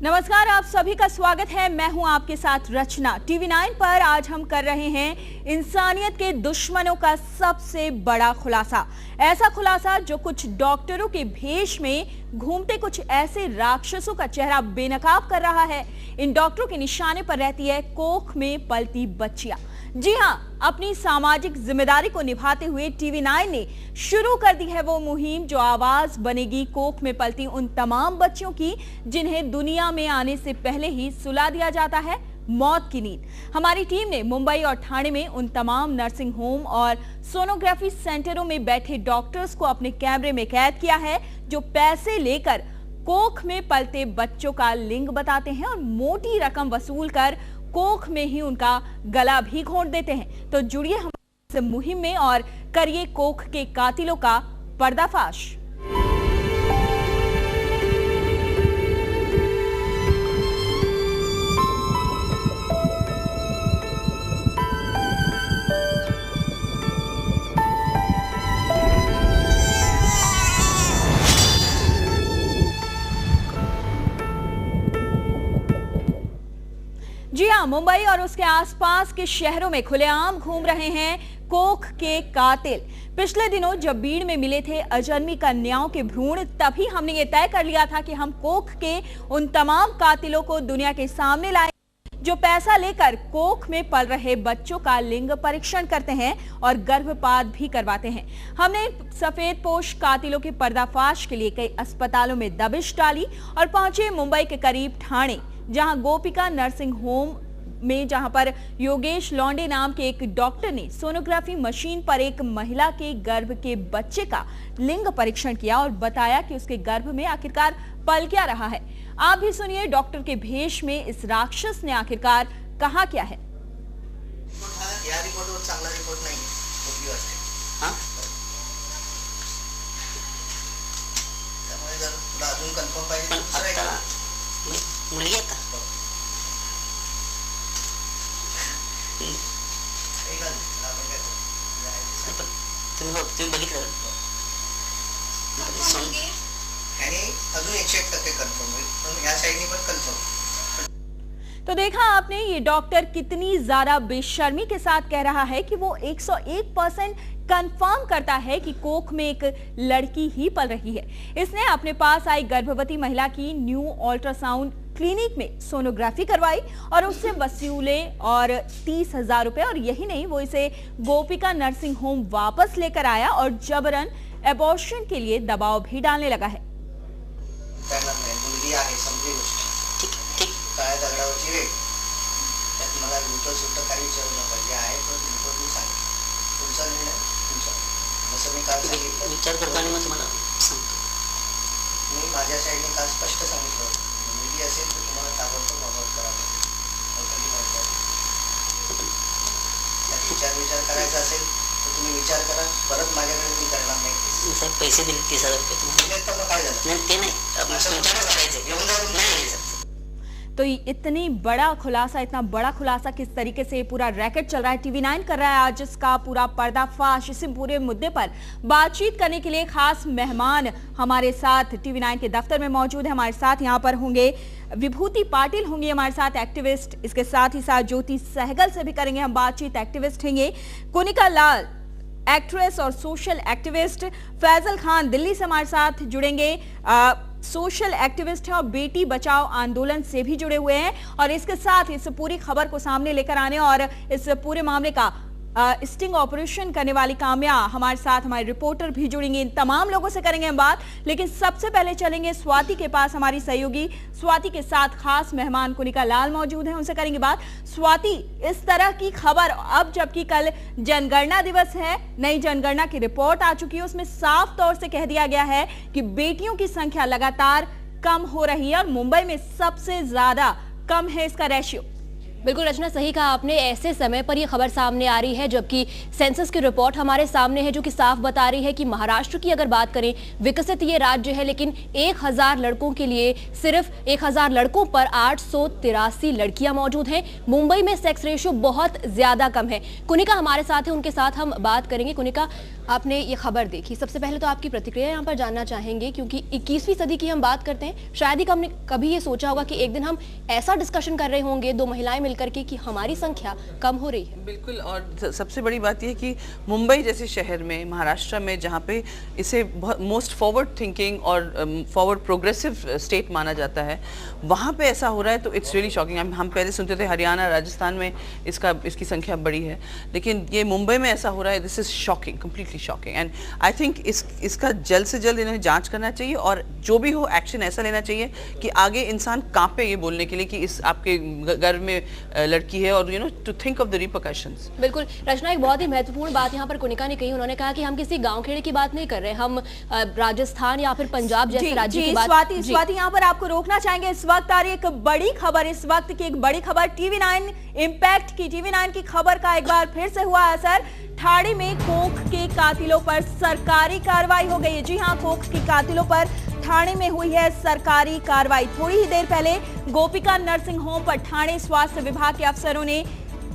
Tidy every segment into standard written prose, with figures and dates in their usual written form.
नमस्कार, आप सभी का स्वागत है। मैं हूं आपके साथ रचना। टीवी 9 पर आज हम कर रहे हैं इंसानियत के दुश्मनों का सबसे बड़ा खुलासा। ऐसा खुलासा जो कुछ डॉक्टरों के भेष में घूमते कुछ ऐसे राक्षसों का चेहरा बेनकाब कर रहा है। इन डॉक्टरों के निशाने पर रहती है कोख में पलती बच्चियां। जी हां, अपनी सामाजिक जिम्मेदारी को निभाते हुए टीवी 9 ने शुरू कर दी है वो मुहिम जो आवाज बनेगी कोख में पलती उन तमाम बच्चियों की जिन्हें दुनिया में आने से पहले ही सुला दिया जाता है मौत की नींद। हमारी टीम ने मुंबई और ठाणे में उन तमाम नर्सिंग होम और सोनोग्राफी सेंटरों में बैठे डॉक्टर्स को अपने कैमरे में कैद किया है जो पैसे लेकर कोख में पलते बच्चों का लिंग बताते हैं और मोटी रकम वसूल कर कोख में ही उनका गला भी घोंट देते हैं। तो जुड़िए हमारे इस मुहिम में और करिए कोख के कातिलों का पर्दाफाश। जी हां, मुंबई और उसके आसपास के शहरों में खुलेआम घूम रहे हैं कोख के कातिल। पिछले दिनों जब भीड़ में मिले थे अजन्मी कन्याओं के भ्रूण, तभी हमने ये तय कर लिया था कि हम कोख के उन तमाम कातिलों को दुनिया के सामने लाए जो पैसा लेकर कोख में पल रहे बच्चों का लिंग परीक्षण करते हैं और गर्भपात भी करवाते हैं। हमने सफेद पोश कातिलों के पर्दाफाश के लिए कई अस्पतालों में दबिश डाली और पहुंचे मुंबई के करीब ठाणे, जहां गोपिका नर्सिंग होम में जहां पर योगेश लौंडे नाम के एक डॉक्टर ने सोनोग्राफी मशीन पर एक महिला के गर्भ के बच्चे का लिंग परीक्षण किया और बताया कि उसके गर्भ में आखिरकार पल क्या रहा है। आप भी सुनिए डॉक्टर के भेष में इस राक्षस ने आखिरकार कहा क्या है। या रिपोर्टवर चांगला रिपोर्ट नाही, खोटी असते। हां, त्यामुळे जर तुला अजून कन्फर्म पाहिजे तर दुसरा एक मुलगी आहे का? तुम्ही बघितलं आणि अजून 101% कन्फर्म होईल, पण या साइडनी पण कन्फर्म। तो देखा आपने, ये डॉक्टर कितनी ज्यादा बेशर्मी के साथ कह रहा है कि वो 101% कंफर्म करता है कि कोख में एक लड़की ही पल रही है। इसने अपने पास आई गर्भवती महिला की न्यू अल्ट्रासाउंड क्लिनिक में सोनोग्राफी करवाई और उससे वसूले और 30,000 रुपए, और यही नहीं, वो इसे गोपिका नर्सिंग होम वापस लेकर आया और जबरन एबॉर्शन के लिए दबाव भी डालने लगा है। मुलगी आहे, समजी गोष्ट। ठीक ठीक, काय दगडावरची वेळ, त्यात मला उलटं सुलटं काही विचारू नका, जे आहे तो रिपोर्ट मी सांगेन, तुमचा निर्णय तुमचा। जसं मी काल सांगितलं, विचार करताना मग तुम्हाला सांगतो मी माझ्या साईडने काल स्पष्ट सांगितलं, मुलगी असेल तर तुम्हाला ताबडतोब अबॉर्ट करावं, विचार करायचा असेल तर तुम्ही विचार करा, परत माझ्याकडे मी करणार नाही। सर पैसे दिले 30,000 रुपये तुम्हाला, काय झालं? नाही ते नाही, घेऊन जाऊन नाही। तो इतनी बड़ा खुलासा, इतना बड़ा खुलासा किस तरीके से पूरा रैकेट चल रहा है, टीवी 9 कर रहा है आज इसका पूरा पर्दाफाश। इस पूरे मुद्दे पर बातचीत करने के लिए खास मेहमान हमारे साथ टीवी 9 के दफ्तर में मौजूद है। हमारे साथ यहाँ पर होंगे विभूति पाटिल, होंगे हमारे साथ एक्टिविस्ट, इसके साथ ही साथ ज्योति सहगल से भी करेंगे हम बातचीत, एक्टिविस्ट होंगे। कुनिका लाल, एक्ट्रेस और सोशल एक्टिविस्ट। फैजल खान दिल्ली से हमारे साथ जुड़ेंगे, सोशल एक्टिविस्ट है और बेटी बचाओ आंदोलन से भी जुड़े हुए हैं। और इसके साथ इस पूरी खबर को सामने लेकर आने और इस पूरे मामले का स्टिंग ऑपरेशन करने वाली काम्या हमारे साथ, हमारे रिपोर्टर भी जुड़ेंगे। इन तमाम लोगों से करेंगे हम बात, लेकिन सबसे पहले चलेंगे स्वाति के पास। हमारी सहयोगी स्वाति के साथ खास मेहमान कुनिका लाल मौजूद हैं, उनसे करेंगे बात। स्वाति, इस तरह की खबर अब जबकि कल जनगणना दिवस है, नई जनगणना की रिपोर्ट आ चुकी है, उसमें साफ तौर से कह दिया गया है कि बेटियों की संख्या लगातार कम हो रही है और मुंबई में सबसे ज्यादा कम है इसका रेशियो। बिल्कुल रचना, सही कहा आपने। ऐसे समय पर ये खबर सामने आ रही है जबकि सेंसस की रिपोर्ट हमारे सामने है जो कि साफ बता रही है कि महाराष्ट्र की अगर बात करें, विकसित ये राज्य है लेकिन 1000 लड़कों के लिए सिर्फ 1000 लड़कों पर 883 लड़कियां मौजूद हैं। मुंबई में सेक्स रेशियो बहुत ज्यादा कम है। कुनिका हमारे साथ है, उनके साथ हम बात करेंगे। कुनिका, आपने ये खबर देखी, सबसे पहले तो आपकी प्रतिक्रिया यहाँ पर जानना चाहेंगे क्योंकि 21वीं सदी की हम बात करते हैं। शायद ही हमने कभी ये सोचा होगा कि एक दिन हम ऐसा डिस्कशन कर रहे होंगे, दो महिलाएं मिलकर के, कि हमारी संख्या कम हो रही है। बिल्कुल, और सबसे बड़ी बात यह कि मुंबई जैसे शहर में, महाराष्ट्र में, जहाँ पे इसे बहुत मोस्ट फॉरवर्ड थिंकिंग और फॉरवर्ड प्रोग्रेसिव स्टेट माना जाता है, वहाँ पे ऐसा हो रहा है तो इट्स रियली शॉकिंग। हम पहले सुनते थे हरियाणा, राजस्थान में इसकी संख्या बड़ी है, लेकिन ये मुंबई में ऐसा हो रहा है। This is shocking, completely shocking. And I think इसका जल्द से जल्द इन्हें जांच करना चाहिए और जो भी हो एक्शन ऐसा लेना चाहिए कि आगे इंसान कांपे ये बोलने के लिए कि इस आपके घर में लड़की है, और to think of the repercussions. बिल्कुल रचना, एक बहुत ही महत्वपूर्ण बात यहाँ पर कुनिका ने कही। उन्होंने कहा कि हम किसी गांव खेड़े की बात नहीं कर रहे, हम राजस्थान या फिर पंजाब जैसे राज्य की बात। स्वाति यहाँ पर आपको रोकना चाहेंगे। इस वक्त आ रही एक बड़ी खबर, इस वक्त की एक बड़ी खबर TV9 इम्पैक्ट की। TV9 की खबर का एक बार फिर से हुआ असर। ठाणे में कोख के कातिलों पर सरकारी कार्रवाई हो गई है। जी हां, कोख के कातिलों पर ठाणे में हुई है सरकारी कार्रवाई। थोड़ी ही देर पहले गोपिका नर्सिंग होम पर ठाणे स्वास्थ्य विभाग के अफसरों ने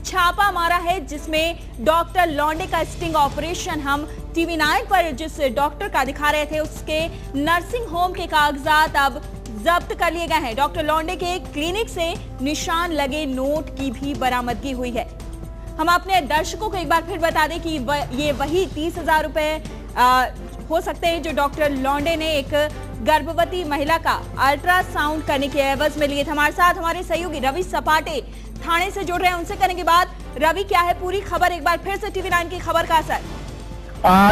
छापा मारा है, जिसमें डॉक्टर लौंडे का स्टिंग ऑपरेशन, हम TV9 पर जिस डॉक्टर का दिखा रहे थे, उसके नर्सिंग होम के कागजात अब जब्त कर लिए गए हैं। डॉक्टर लौंडे के क्लिनिक से निशान लगे नोट की भी बरामदगी हुई है। हम अपने दर्शकों को एक बार फिर बता दें कि ये वही 30,000 रुपए हो सकते हैं जो डॉक्टर लौंडे ने एक गर्भवती महिला का अल्ट्रासाउंड करने के एवज में लिए थे। हमारे साथ हमारे सहयोगी रवि सपाटे ठाणे से जुड़ रहे हैं, उनसे करने के बाद। रवि, क्या है पूरी खबर, एक बार फिर से TV9 की खबर का असर?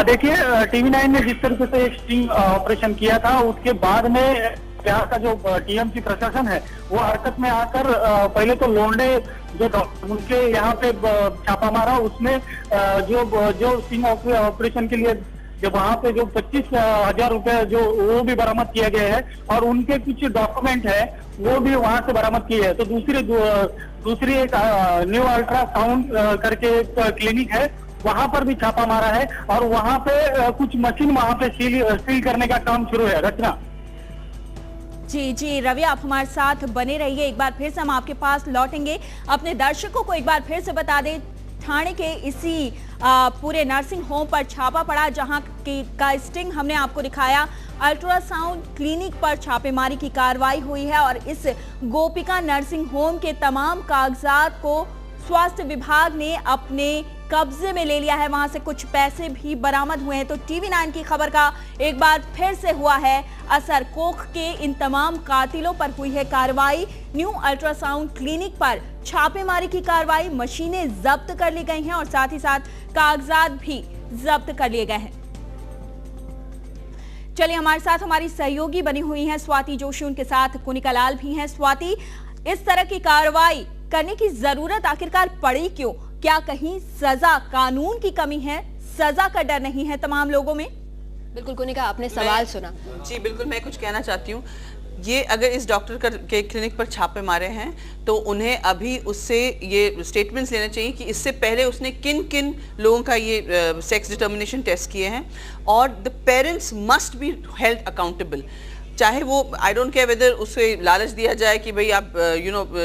देखिए, TV9 ने जिस तरीके से एक स्टिंग ऑपरेशन किया था, उसके बाद में यहाँ का जो TMC प्रशासन है वो हरकत में आकर पहले तो लोंडे जो डॉक्टर उनके यहाँ पे छापा मारा। उसमें जो स्टिंग ऑपरेशन के लिए जब वहाँ पे जो 25,000 रुपए जो वो भी बरामद किया गया है और उनके कुछ डॉक्यूमेंट है वो भी वहाँ से बरामद किए हैं। तो दूसरी एक न्यू अल्ट्रासाउंड करके एक क्लिनिक है, वहाँ पर भी छापा मारा है और वहाँ पे कुछ मशीन वहाँ पे सील करने का काम शुरू है। रचना जी रवि, आप हमारे साथ बने रहिए। एक बार फिर से हम आपके पास लौटेंगे। अपने दर्शकों को एक बार फिर से बता दें, ठाणे के इसी पूरे नर्सिंग होम पर छापा पड़ा, जहां का स्टिंग हमने आपको दिखाया। अल्ट्रासाउंड क्लिनिक पर छापेमारी की कार्रवाई हुई है और इस गोपिका नर्सिंग होम के तमाम कागजात को स्वास्थ्य विभाग ने अपने कब्जे में ले लिया है। वहां से कुछ पैसे भी बरामद हुए हैं। तो TV9 की खबर का एक बार फिर से हुआ है असर। कोख के इन तमाम कातिलों पर हुई है कार्रवाई। न्यू अल्ट्रासाउंड क्लिनिक पर छापेमारी की कार्रवाई, मशीनें जब्त कर ली गई हैं और साथ ही साथ कागजात भी जब्त कर लिए गए हैं। चलिए, हमारे साथ हमारी सहयोगी बनी हुई हैं स्वाति जोशी, उनके साथ कुनिका लाल भी हैं। स्वाति, इस तरह की कार्रवाई करने की जरूरत आखिरकार पड़ी क्यों? क्या कहीं सजा, कानून की कमी है, सजा का डर नहीं है तमाम लोगों में? बिल्कुल कुनिका, आपने सवाल सुना। जी बिल्कुल, मैं कुछ कहना चाहती हूँ। ये अगर इस डॉक्टर के क्लिनिक पर छापे मारे हैं तो उन्हें अभी उससे ये स्टेटमेंट्स लेने चाहिए कि इससे पहले उसने किन किन लोगों का ये सेक्स डिटर्मिनेशन टेस्ट किए हैं, और the parents must be held accountable. चाहे वो, आई डोंट केयर वेदर उसे लालच दिया जाए कि भाई आप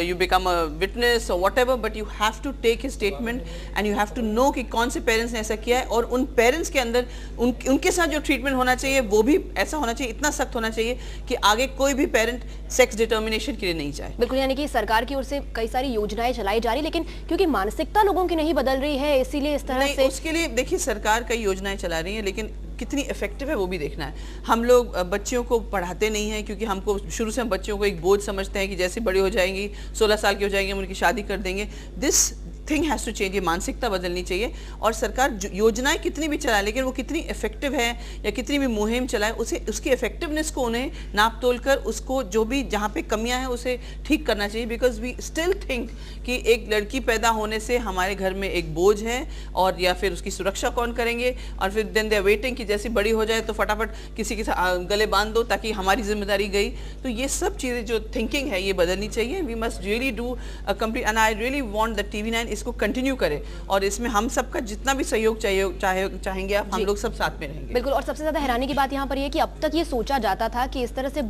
यू बिकम अ विटनेस और whatever, but you have to take his statement and you have to know कि कौन से पेरेंट्स ने ऐसा किया है, और उन पेरेंट्स के अंदर उनके साथ जो ट्रीटमेंट होना चाहिए वो भी ऐसा होना चाहिए, इतना सख्त होना चाहिए कि आगे कोई भी पेरेंट सेक्स डिटर्मिनेशन के लिए नहीं जाए। बिल्कुल, यानी कि सरकार की ओर से कई सारी योजनाएं चलाई जा रही, लेकिन क्योंकि मानसिकता लोगों की नहीं बदल रही है, इसीलिए इस तरह से उसके लिए देखिए सरकार कई योजनाएं चला रही है, लेकिन कितनी इफेक्टिव है वो भी देखना है। हम लोग बच्चियों को पढ़ाते नहीं हैं क्योंकि हमको शुरू से हम बच्चियों को एक बोझ समझते हैं कि जैसे बड़ी हो जाएंगी, 16 साल की हो जाएंगी, हम उनकी शादी कर देंगे। This thing has to change, ये मानसिकता बदलनी चाहिए। और सरकार योजनाएं कितनी भी चलाए, लेकिन वो कितनी इफेक्टिव है या कितनी भी मुहिम चलाए, उसे उसकी इफेक्टिवनेस को उन्हें नाप तोल कर उसको जो भी जहाँ पे कमियां हैं उसे ठीक करना चाहिए। बिकॉज वी स्टिल थिंक कि एक लड़की पैदा होने से हमारे घर में एक बोझ है, और या फिर उसकी सुरक्षा कौन करेंगे, और फिर देन दे आर वेटिंग कि जैसे बड़ी हो जाए तो फटाफट किसी के गले बांध दो ताकि हमारी जिम्मेदारी गई। तो ये सब चीज़ें जो थिंकिंग है ये बदलनी चाहिए। We must really do a complete, and I really want that TV9 इसको कंटिन्यू करे, और इसमें हम सबका जितना भी सहयोग चाहेंगे आप, हम लोग सब साथ में रहेंगे। बिल्कुल। और सबसे ज्यादा हैरानी की बात यहाँ पर ये कि अब तक ये सोचा जाता था कि इस तरह से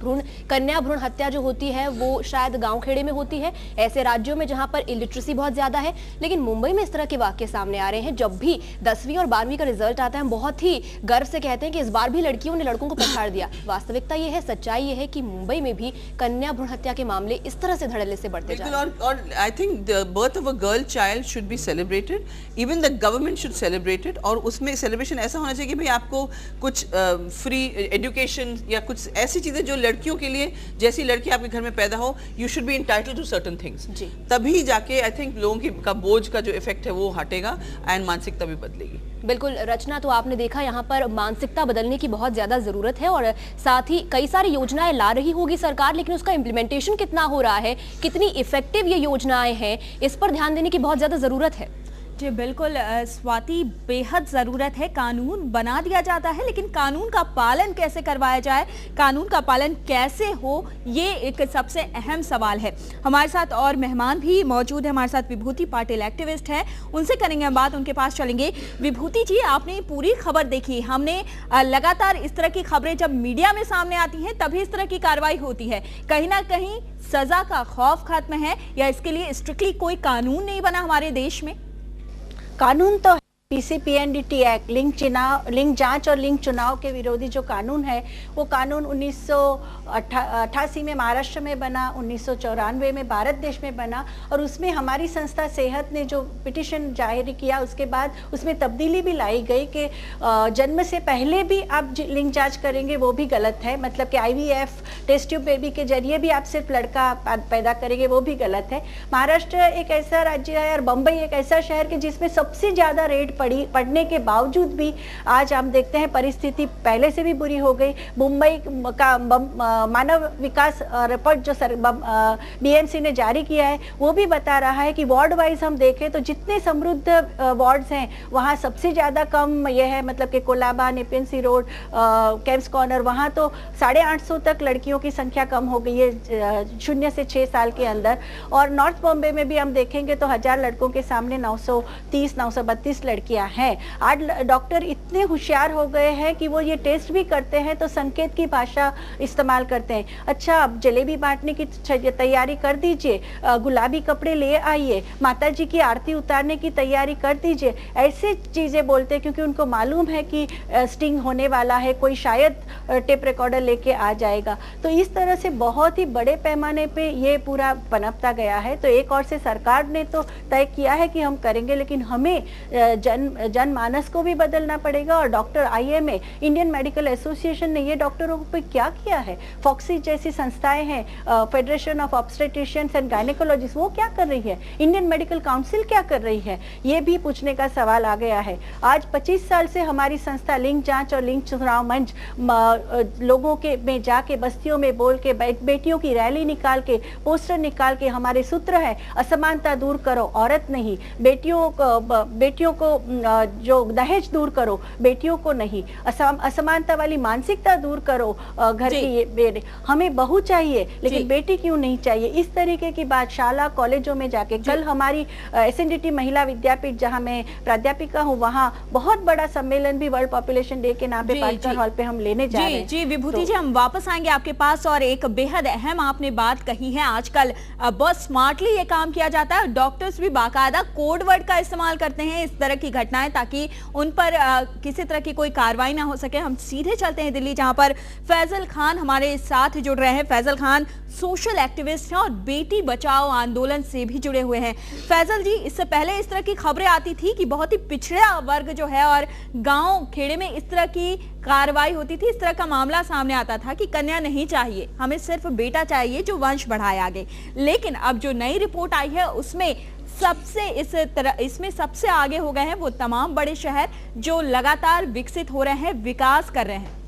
कन्या भ्रूण हत्या जो होती है वो शायद गांव खेड़े में होती है, ऐसे राज्यों में जहां पर इलिटरेसी बहुत ज्यादा है। लेकिन मुंबई में इस तरह के वाकये सामने आ रहे हैं। जब भी 10वीं और 12वीं का रिजल्ट आता है हम बहुत ही गर्व से कहते हैं कि इस बार भी लड़कियों ने लड़कों को पछाड़ दिया। वास्तविकता ये है, सच्चाई ये है कि मुंबई में भी कन्या भ्रूण हत्या के मामले इस तरह से धड़ल्ले से बढ़ते जा रहे हैं। और I think the birth of a girl child should be celebrated, even the government should celebrate it. और उसमें सेलिब्रेशन ऐसा होना चाहिए कि भाई आपको कुछ फ्री एजुकेशन या कुछ ऐसी चीजें जो लड़कियों के लिए, जैसी लड़की आपके घर में पैदा हो, you should be entitled to certain things. तभी जाके आई थिंक लोगों का बोझ का जो इफेक्ट है वो हटेगा एंड मानसिकता भी बदलेगी। बिल्कुल रचना, तो आपने देखा यहाँ पर मानसिकता बदलने की बहुत ज्यादा जरूरत है, और साथ ही कई सारी योजनाएं ला रही होगी सरकार, लेकिन उसका इम्प्लीमेंटेशन कितना हो रहा है, कितनी इफेक्टिव ये योजनाएं हैं, इस पर ध्यान देने की बहुत ज्यादा जरूरत है। जी बिल्कुल स्वाति, बेहद ज़रूरत है। कानून बना दिया जाता है, लेकिन कानून का पालन कैसे करवाया जाए, कानून का पालन कैसे हो, ये एक सबसे अहम सवाल है। हमारे साथ और मेहमान भी मौजूद है। हमारे साथ विभूति पाटिल एक्टिविस्ट है, उनसे करेंगे हम बात, उनके पास चलेंगे। विभूति जी, आपने पूरी खबर देखी। हमने लगातार इस तरह की खबरें जब मीडिया में सामने आती हैं तभी इस तरह की कार्रवाई होती है। कहीं ना कहीं सजा का खौफ खत्म है, या इसके लिए स्ट्रिक्टली कोई कानून नहीं बना हमारे देश में? कानून तो PCPNDT एक्ट, लिंग जांच और लिंग चुनाव के विरोधी जो कानून है, वो कानून 1988 में महाराष्ट्र में बना, 1994 में भारत देश में बना, और उसमें हमारी संस्था सेहत ने जो पिटिशन जारी किया उसके बाद उसमें तब्दीली भी लाई गई कि जन्म से पहले भी आप लिंग जांच करेंगे वो भी गलत है। मतलब कि IVF टेस्ट ट्यूब बेबी के जरिए भी आप सिर्फ लड़का पैदा करेंगे वो भी गलत है। महाराष्ट्र एक ऐसा राज्य है और बम्बई एक ऐसा शहर कि जिसमें सबसे ज़्यादा रेट पढ़ने के बावजूद भी आज हम देखते हैं परिस्थिति पहले से भी बुरी हो गई। मुंबई का मानव विकास रिपोर्ट जो BMC ने जारी किया है वो भी बता रहा है कि वार्ड वाइज हम देखें तो जितने समृद्ध वार्ड्स हैं वहाँ सबसे ज़्यादा कम ये है, मतलब कि कोलाबा, नेपेंसी रोड, कैम्प्स कॉर्नर, वहाँ तो 850 तक लड़कियों की संख्या कम हो गई है 0 से 6 साल के अंदर। और नॉर्थ बॉम्बे में भी हम देखेंगे तो 1000 लड़कों के सामने 930-932 लड़कियां हैं। आज डॉक्टर इतने होशियार हो गए हैं कि वो ये टेस्ट भी करते हैं तो संकेत की भाषा इस्तेमाल करते हैं। अच्छा, अब जलेबी बांटने की तैयारी कर दीजिए, गुलाबी कपड़े ले आइए, माता जी की आरती उतारने की तैयारी कर दीजिए, ऐसे चीजें बोलते हैं क्योंकि उनको मालूम है कि स्टिंग होने वाला है, कोई शायद टेप रिकॉर्डर लेके आ जाएगा। तो इस तरह से बहुत ही बड़े पैमाने पे ये पूरा पनपता गया है। तो एक और से सरकार ने तो तय किया है कि हम करेंगे, लेकिन हमें जनमानस को भी बदलना पड़ेगा। और doctor IMA, Indian medical association ने ये डॉक्टरों पे क्या किया है, फॉक्सी जैसी संस्थाएं हैं, federation of obstetricians and gynaecologist, वो क्या कर रही है, इंडियन मेडिकल काउंसिल क्या कर रही है, ये भी पूछने का सवाल आ गया है। आज 25 साल से हमारी संस्था लिंग जांच और लिंग चुनाव मंच लोगों के में जाके बस्तियों में बोल के बेटियों की रैली निकाल के पोस्टर निकाल के, हमारे सूत्र है असमानता दूर करो, औरत नहीं, बेटियों को जो दहेज दूर करो, बेटियों को नहीं, असमानता वाली मानसिकता दूर करो, घर की बेटे, हमें बहू चाहिए लेकिन बेटी क्यों नहीं चाहिए, इस तरीके की बात शाला कॉलेजों में जाके। कल हमारी SNDT महिला विद्यापीठ जहां मैं प्राध्यापिका हूं, वहां बहुत बड़ा सम्मेलन भी वर्ल्ड पॉपुलेशन डे के नाम पे पार्कर हॉल पे हम लेने जा रहे हैं। जी विभूति जी, हम वापस आएंगे आपके पास, और एक बेहद अहम आपने बात कही है, आजकल बहुत स्मार्टली ये काम किया जाता है। डॉक्टर्स भी बाकायदा कोड वर्ड का इस्तेमाल करते हैं इस तरह की घटनाएं, ताकि उन पर किसी तरह की कोई कार्रवाई ना हो सके। हम सीधे चलते हैं दिल्ली, जहां पर फैजल खान हमारे साथ जुड़ रहे हैं। फैजल खान सोशल एक्टिविस्ट हैं और बेटी बचाओ आंदोलन से भी जुड़े हुए हैं। फैजल जी, इससे पहले इस तरह की खबरें आती थी कि बहुत ही पिछड़ा वर्ग जो है और गांव खेड़े में इस तरह की कार्रवाई होती थी, इस तरह का मामला सामने आता था कि कन्या नहीं चाहिए, हमें सिर्फ बेटा चाहिए जो वंश बढ़ाए आगे। लेकिन अब जो नई रिपोर्ट आई है उसमें इसमें सबसे आगे हो गए हैं वो तमाम बड़े शहर जो लगातार विकसित हो रहे हैं, विकास कर रहे हैं।